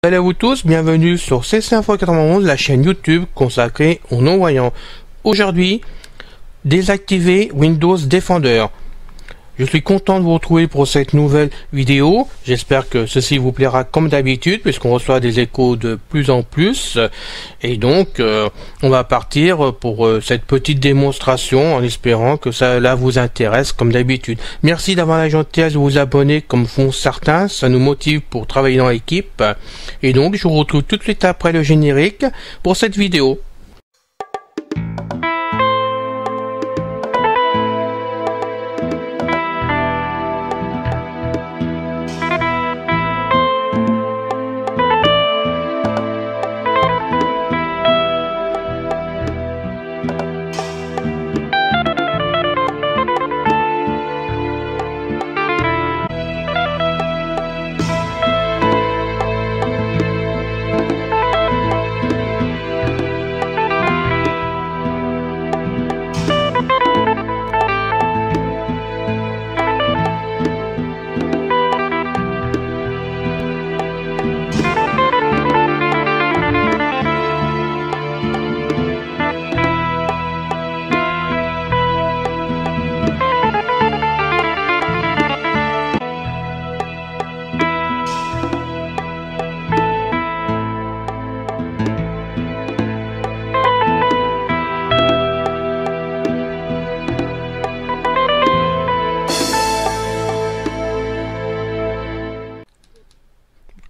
Salut à vous tous, bienvenue sur CC Info 91, la chaîne YouTube consacrée aux non-voyants. Aujourd'hui, désactiver Windows Defender. Je suis content de vous retrouver pour cette nouvelle vidéo. J'espère que ceci vous plaira comme d'habitude, puisqu'on reçoit des échos de plus en plus. Et donc, on va partir pour cette petite démonstration en espérant que ça vous intéresse comme d'habitude. Merci d'avoir la gentillesse de vous abonner comme font certains. Ça nous motive pour travailler dans l'équipe. Et donc, je vous retrouve tout de suite après le générique pour cette vidéo.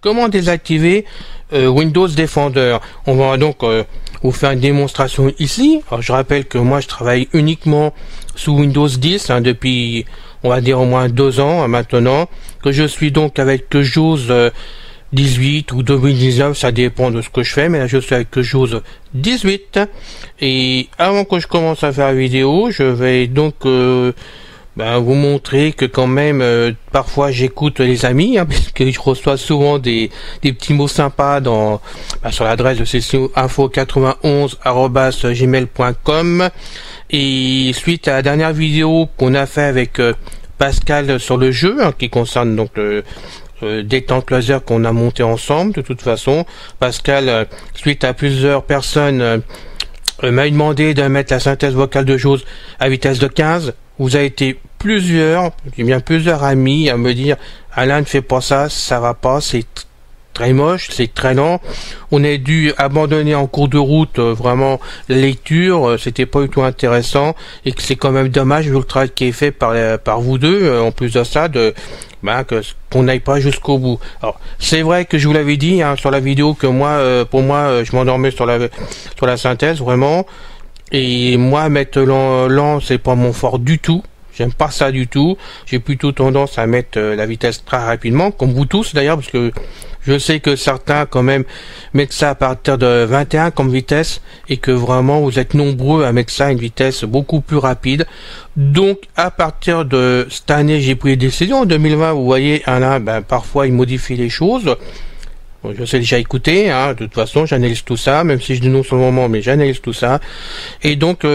Comment désactiver Windows Defender? On va donc vous faire une démonstration ici. Alors, je rappelle que moi je travaille uniquement sous Windows 10 depuis on va dire au moins 2 ans maintenant, que je suis donc avec JAWS 18 ou 2019, ça dépend de ce que je fais, mais là je suis avec JAWS 18. Et avant que je commence à faire la vidéo, je vais donc vous montrer que quand même parfois j'écoute les amis, parce que je reçois souvent des petits mots sympas sur l'adresse de ccinfo91@gmail.com. et suite à la dernière vidéo qu'on a fait avec Pascal sur le jeu, qui concerne donc le détente laser qu'on a monté ensemble. De toute façon, Pascal, suite à plusieurs personnes m'a demandé de mettre la synthèse vocale de JAWS à vitesse de 15. Vous avez été plusieurs amis à me dire Alain, ne fais pas ça, ça va pas, c'est très moche, c'est très lent. On a dû abandonner en cours de route vraiment la lecture, c'était pas du tout intéressant, et que c'est quand même dommage vu le travail qui est fait par vous deux, en plus de ça, qu'on n'aille pas jusqu'au bout. Alors c'est vrai que je vous l'avais dit sur la vidéo que pour moi je m'endormais sur la synthèse vraiment. Et moi, mettre lent, c'est pas mon fort du tout. J'aime pas ça du tout. J'ai plutôt tendance à mettre la vitesse très rapidement, comme vous tous d'ailleurs, parce que je sais que certains quand même mettent ça à partir de 21 comme vitesse, et que vraiment vous êtes nombreux à mettre ça à une vitesse beaucoup plus rapide. Donc à partir de cette année, j'ai pris des décisions. En 2020, vous voyez, parfois il modifie les choses. Je sais déjà écouter, de toute façon j'analyse tout ça, même si je dis non sur le moment, mais j'analyse tout ça. Et donc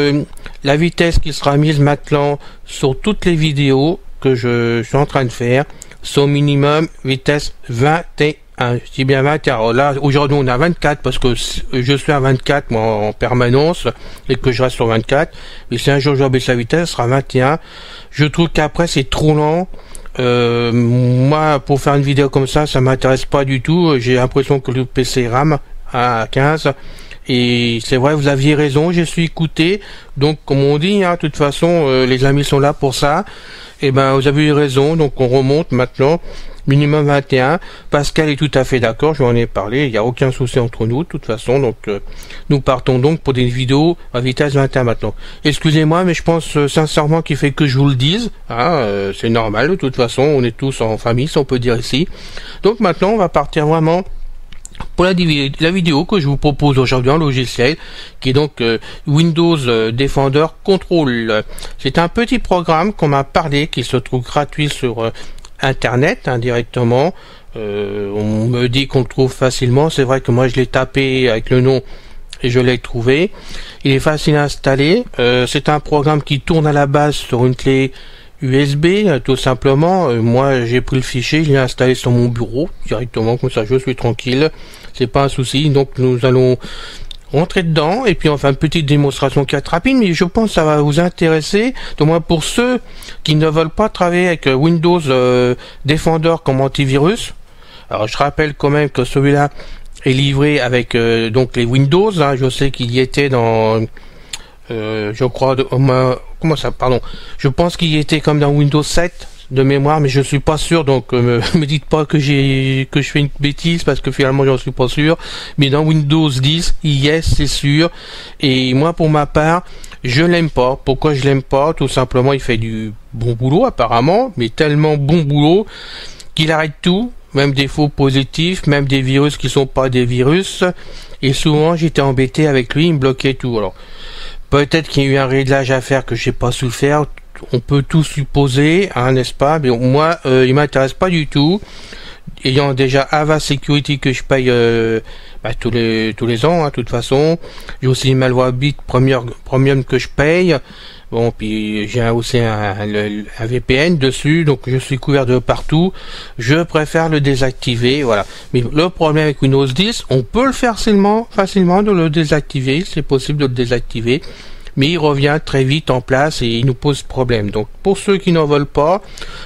la vitesse qui sera mise maintenant sur toutes les vidéos que je suis en train de faire, c'est au minimum vitesse 21. Je dis bien 21. Alors là aujourd'hui on est à 24 parce que je suis à 24 moi en permanence et que je reste sur 24. Mais si un jour je baisse la vitesse, ce sera 21. Je trouve qu'après c'est trop lent. Moi pour faire une vidéo comme ça m'intéresse pas du tout. J'ai l'impression que le PC rame à 15, et c'est vrai, vous aviez raison, je suis écouté. Donc comme on dit, de toute façon les amis sont là pour ça. Et vous avez eu raison, donc on remonte maintenant minimum 21. Pascal est tout à fait d'accord, je lui en ai parlé, il n'y a aucun souci entre nous de toute façon. Donc nous partons donc pour des vidéos à vitesse 21 maintenant. Excusez-moi, mais je pense sincèrement qu'il fait que je vous le dise, c'est normal, de toute façon on est tous en famille, si on peut dire ici. Donc maintenant on va partir vraiment pour la vidéo que je vous propose aujourd'hui en logiciel, qui est donc Windows Defender Control. C'est un petit programme qu'on m'a parlé, qui se trouve gratuit sur internet directement. On me dit qu'on le trouve facilement. C'est vrai que moi je l'ai tapé avec le nom et je l'ai trouvé. Il est facile à installer. C'est un programme qui tourne à la base sur une clé USB, tout simplement. Moi, j'ai pris le fichier, je l'ai installé sur mon bureau directement, comme ça je suis tranquille, c'est pas un souci. Donc nous allons rentrer dedans et puis on fait une petite démonstration qui est rapide, mais je pense que ça va vous intéresser, au moins pour ceux qui ne veulent pas travailler avec Windows Defender comme antivirus. Alors je rappelle quand même que celui-là est livré avec donc les Windows, hein. Je sais qu'il y était dans je crois comment ça, pardon, je pense qu'il y était comme dans Windows 7 de mémoire, mais je suis pas sûr, donc me dites pas que je fais une bêtise, parce que finalement j'en suis pas sûr. Mais dans Windows 10, yes, c'est sûr. Et moi, pour ma part, je l'aime pas. Pourquoi je l'aime pas? Tout simplement, il fait du bon boulot apparemment, mais tellement bon boulot qu'il arrête tout, même des faux positifs, même des virus qui sont pas des virus. Et souvent, j'étais embêté avec lui, il me bloquait tout. Alors, peut-être qu'il y a eu un réglage à faire que j'ai pas su le faire. On peut tout supposer, hein, n'est-ce pas? Mais moi, il m'intéresse pas du tout. Ayant déjà Avast Security que je paye tous les ans, hein, de toute façon. J'ai aussi Malwarebit Premium que je paye. Bon, puis j'ai aussi un VPN dessus, donc je suis couvert de partout. Je préfère le désactiver, voilà. Mais le problème avec Windows 10, on peut le faire facilement de le désactiver, c'est possible de le désactiver. Mais il revient très vite en place et il nous pose problème. Donc pour ceux qui n'en veulent pas,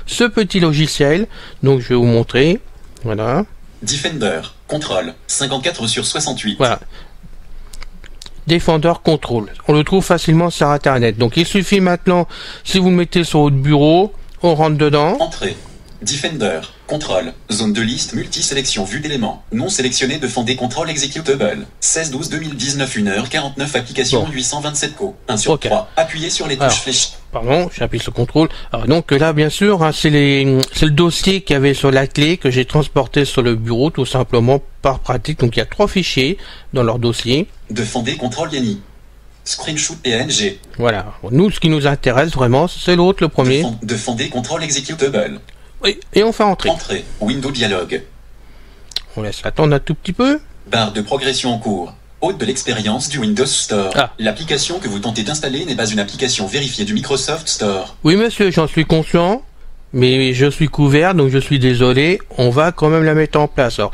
ce petit logiciel, donc je vais vous montrer, voilà. Defender, contrôle, 54/68. Voilà. Defender Control. On le trouve facilement sur internet. Donc il suffit maintenant, si vous le mettez sur votre bureau, on rentre dedans. Entrée. Defender, contrôle, zone de liste multi-sélection vue d'éléments, non sélectionné de fondé contrôle executable, 16-12-2019 1h49 application bon. 827 co, 1/3, appuyez sur les touches flèches. Pardon, j'appuie sur contrôle. Alors donc là bien sûr, hein, c'est le dossier qu'il y avait sur la clé que j'ai transporté sur le bureau tout simplement par pratique. Donc il y a 3 fichiers dans leur dossier. De fondé contrôle YANI. Screenshot PNG. Voilà, nous ce qui nous intéresse vraiment, c'est l'autre, le premier. De fondé contrôle executable. Oui, et on fait entrer. Entrée, Windows Dialog. On laisse attendre un tout petit peu. Barre de progression en cours. Hôte de l'expérience du Windows Store. Ah. L'application que vous tentez d'installer n'est pas une application vérifiée du Microsoft Store. Oui monsieur, j'en suis conscient, mais je suis couvert, donc je suis désolé, on va quand même la mettre en place. Alors,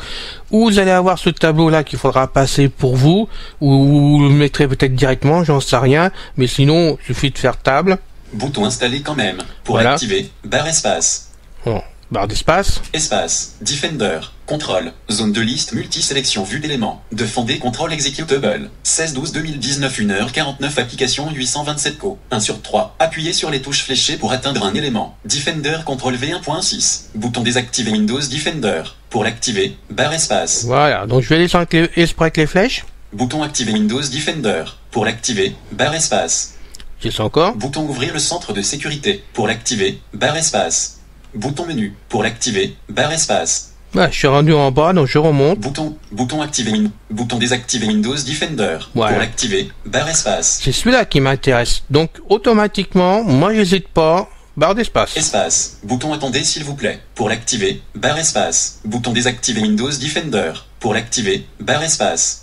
ou vous allez avoir ce tableau-là qu'il faudra passer pour vous, ou vous le mettrez peut-être directement, j'en sais rien, mais sinon, il suffit de faire table. Bouton installé quand même. Pour voilà. Activer, barre espace. Bon, barre d'espace. Espace, Defender, contrôle, zone de liste multi-sélection vue d'éléments, de fondé contrôle executable, 16-12-2019 1h49 application 827 co, 1/3, appuyez sur les touches fléchées pour atteindre un élément, Defender contrôle V1.6, bouton désactiver Windows Defender, pour l'activer, barre espace. Voilà, donc je vais laisser avec les flèches. Bouton activer Windows Defender, pour l'activer, barre espace. C'est ça encore. Bouton ouvrir le centre de sécurité, pour l'activer, barre espace. Bouton menu, pour l'activer, barre espace. Voilà, je suis rendu en bas, donc je remonte. Bouton activer bouton désactiver Windows Defender. Voilà. Pour l'activer, barre espace. C'est celui-là qui m'intéresse. Donc automatiquement, moi j'hésite pas, barre d'espace. Espace. Bouton attendez s'il vous plaît. Pour l'activer, barre espace. Bouton désactiver Windows Defender. Pour l'activer, barre espace.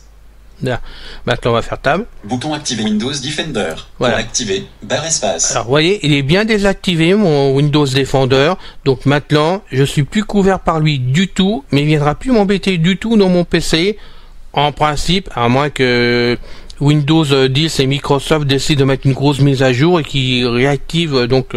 Là. Maintenant on va faire table. Bouton activer Windows Defender. Voilà. Pour l'activer, barre espace. Alors vous voyez, il est bien désactivé mon Windows Defender. Donc maintenant, je suis plus couvert par lui du tout, mais il viendra plus m'embêter du tout dans mon PC. En principe, à moins que Windows 10 et Microsoft décident de mettre une grosse mise à jour et qui réactive donc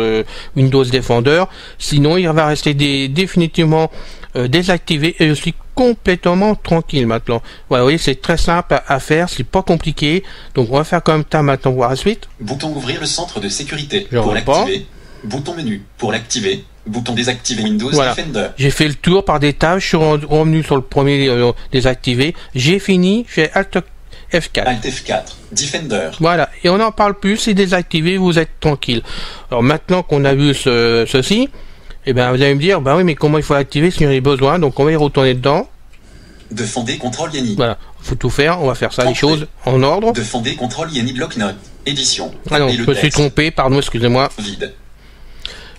Windows Defender. Sinon, il va rester définitivement désactivé et je suis complètement tranquille maintenant. Voilà, vous voyez, c'est très simple à faire, c'est pas compliqué. Donc on va faire comme ça maintenant, voir la suite. Bouton ouvrir le centre de sécurité. Je pour repars. l'activer. Bouton menu. Pour l'activer. Bouton désactiver Windows Voilà. Defender. J'ai fait le tour par des tâches, je suis revenu sur le premier désactivé. J'ai fini, j'ai Alt F4. Alt F4. Defender. Voilà, et on n'en parle plus, c'est désactivé, vous êtes tranquille. Alors maintenant qu'on a vu ceci, eh ben vous allez me dire, bah oui, mais comment il faut l'activer si j'en ai besoin, donc on va y retourner dedans. De fondé contrôle YANI. Voilà, faut tout faire, on va faire ça, les Entrée. choses en ordre. De fondé contrôle YANI bloc-notes. Édition. Ah non, Et je le me suis texte. trompé, pardon, excusez-moi. Vide.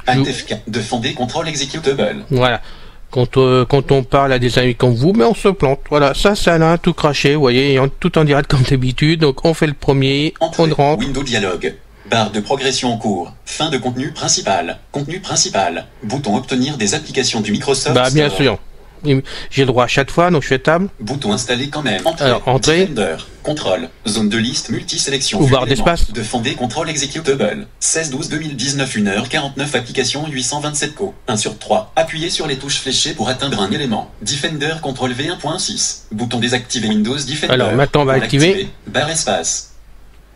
Alt F4. De fondé contrôle executable. Voilà. Quand on parle à des amis comme vous, mais on se plante. Voilà, ça c'est Alain, tout craché, vous voyez, tout en direct comme d'habitude. Donc on fait le premier, Entrée. on rentre. Windows Dialog. Barre de progression en cours. Fin de contenu principal. Contenu principal. Bouton obtenir des applications du Microsoft Bah bien Store. sûr. J'ai le droit à chaque fois, donc je fais table. Bouton installer quand même. Entrée. Alors, entrée. Defender. Contrôle. Zone de liste multi-sélection. Ou vue barre d'éléments. d'espace. De fondé contrôle executable. 16-12-2019 1h49 application 827 co. 1 sur 3. Appuyez sur les touches fléchées pour atteindre un élément. Defender contrôle V1.6. Bouton désactiver Windows Defender. Alors, maintenant, on va Pour activer. l'activer, barre espace.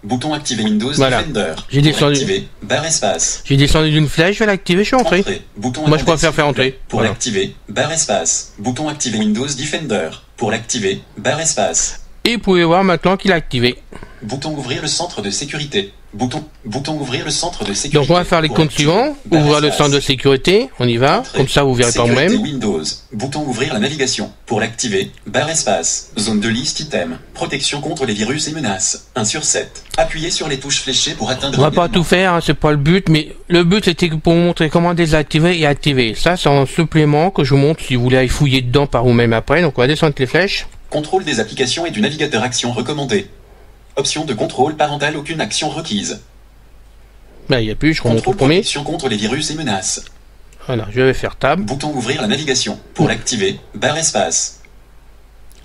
Bouton activer Windows Voilà. Defender. J'ai Pour descendu. l'activer, barre espace. J'ai descendu d'une flèche, je vais l'activer, je suis entré. Entrée. Bouton Moi, je amender, préfère s'il faire vous plaît. entrer. Pour Voilà. l'activer, barre espace. Bouton activer Windows Defender. Pour l'activer, barre espace. Et vous pouvez voir maintenant qu'il est activé. Bouton ouvrir le centre de sécurité. Bouton ouvrir le centre de sécurité. Donc on va faire les Pour comptes activer, suivants. barre Ouvrir le espace. centre de sécurité, on y va. Entrée. Comme ça, vous verrez par Sécurité vous-même. Windows. Bouton ouvrir la navigation. Pour l'activer, barre espace. Zone de liste item. Protection contre les virus et menaces. 1 sur 7. Appuyez sur les touches fléchées pour atteindre On va un pas élément. tout faire, hein, c'est pas le but, mais le but c'était pour vous montrer comment désactiver et activer. Ça, c'est un supplément que je vous montre si vous voulez aller fouiller dedans par vous-même après. Donc on va descendre les flèches. Contrôle des applications et du navigateur action recommandée. Option de contrôle parental, aucune action requise. Là, il n'y a plus, je remonte au Contrôle premier. protection contre les virus et menaces. Voilà, je vais faire table. Bouton ouvrir la navigation. Pour l'activer, barre espace.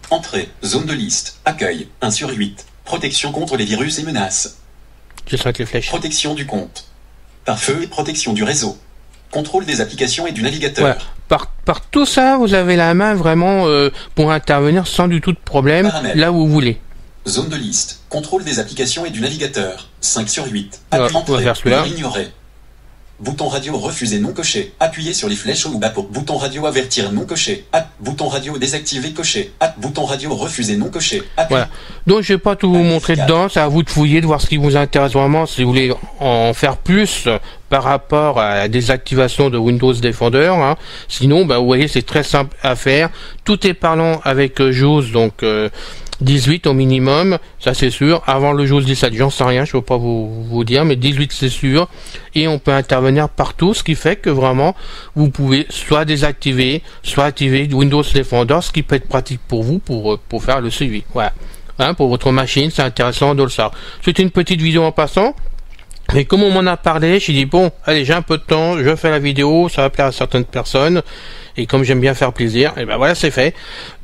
Entrée, zone de liste, accueil, 1 sur 8. Protection contre les virus et menaces. Je descends les flèches. Protection du compte. Pare-feu et protection du réseau. Contrôle des applications et du navigateur. Voilà. Par tout ça, vous avez la main vraiment pour intervenir sans du tout de problème, Paramètres. là où vous voulez. Zone de liste. Contrôle des applications et du navigateur. 5 sur 8. Ouais, Appui on va faire celui-là. ignorer. Bouton radio refuser non coché. Appuyez sur les flèches au bas pour bouton radio avertir non coché. Bouton radio désactiver coché. Bouton radio refuser non coché. Appui. Voilà. Donc je vais pas tout vous montrer dedans, c'est à vous de fouiller, de voir ce qui vous intéresse vraiment, si vous voulez en faire plus par rapport à la désactivation de Windows Defender. Hein. Sinon, bah, vous voyez, c'est très simple à faire. Tout est parlant avec JAWS, donc 18 au minimum, ça c'est sûr. Avant le JAWS 17, j'en sais rien, je ne peux pas vous dire, mais 18 c'est sûr. Et on peut intervenir partout, ce qui fait que vraiment, vous pouvez soit désactiver, soit activer Windows Defender, ce qui peut être pratique pour vous pour faire le suivi. Voilà. Hein, pour votre machine, c'est intéressant de le savoir. C'est une petite vidéo en passant. Mais comme on m'en a parlé, j'ai dit bon, allez, j'ai un peu de temps, je fais la vidéo, ça va plaire à certaines personnes. Et comme j'aime bien faire plaisir, et ben voilà, c'est fait.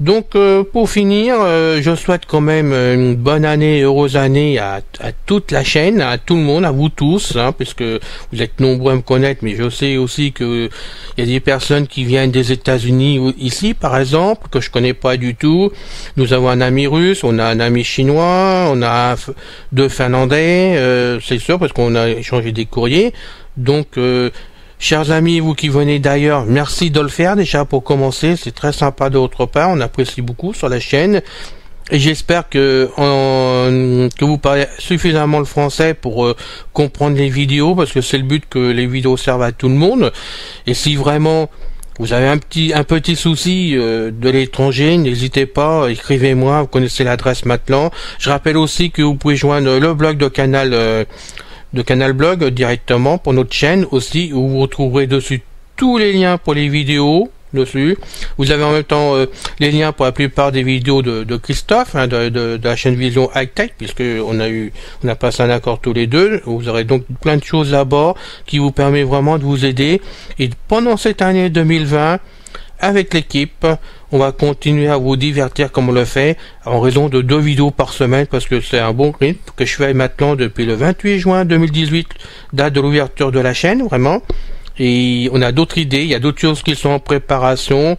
Donc pour finir, je souhaite quand même une bonne année, heureuse année à toute la chaîne, à tout le monde, à vous tous, hein, puisque vous êtes nombreux à me connaître, mais je sais aussi que il y a des personnes qui viennent des États-Unis ici, par exemple, que je connais pas du tout. Nous avons un ami russe, on a un ami chinois, on a deux Finlandais, c'est sûr, parce qu'on a échangé des courriers. Donc chers amis, vous qui venez d'ailleurs, merci de le faire déjà pour commencer, c'est très sympa de votre part, on apprécie beaucoup sur la chaîne. Et j'espère que vous parlez suffisamment le français pour comprendre les vidéos, parce que c'est le but que les vidéos servent à tout le monde. Et si vraiment vous avez un petit souci de l'étranger, n'hésitez pas, écrivez-moi, vous connaissez l'adresse maintenant. Je rappelle aussi que vous pouvez joindre le blog de Canal Blog directement pour notre chaîne aussi, où vous retrouverez dessus tous les liens pour les vidéos dessus. Vous avez en même temps les liens pour la plupart des vidéos de Christophe, hein, de la chaîne Vision High Tech, puisque on a passé un accord tous les deux. Vous aurez donc plein de choses là-bas qui vous permet vraiment de vous aider. Et pendant cette année 2020, avec l'équipe, on va continuer à vous divertir comme on le fait, en raison de 2 vidéos par semaine, parce que c'est un bon rythme que je fais maintenant depuis le 28 juin 2018, date de l'ouverture de la chaîne, vraiment. Et on a d'autres idées, il y a d'autres choses qui sont en préparation.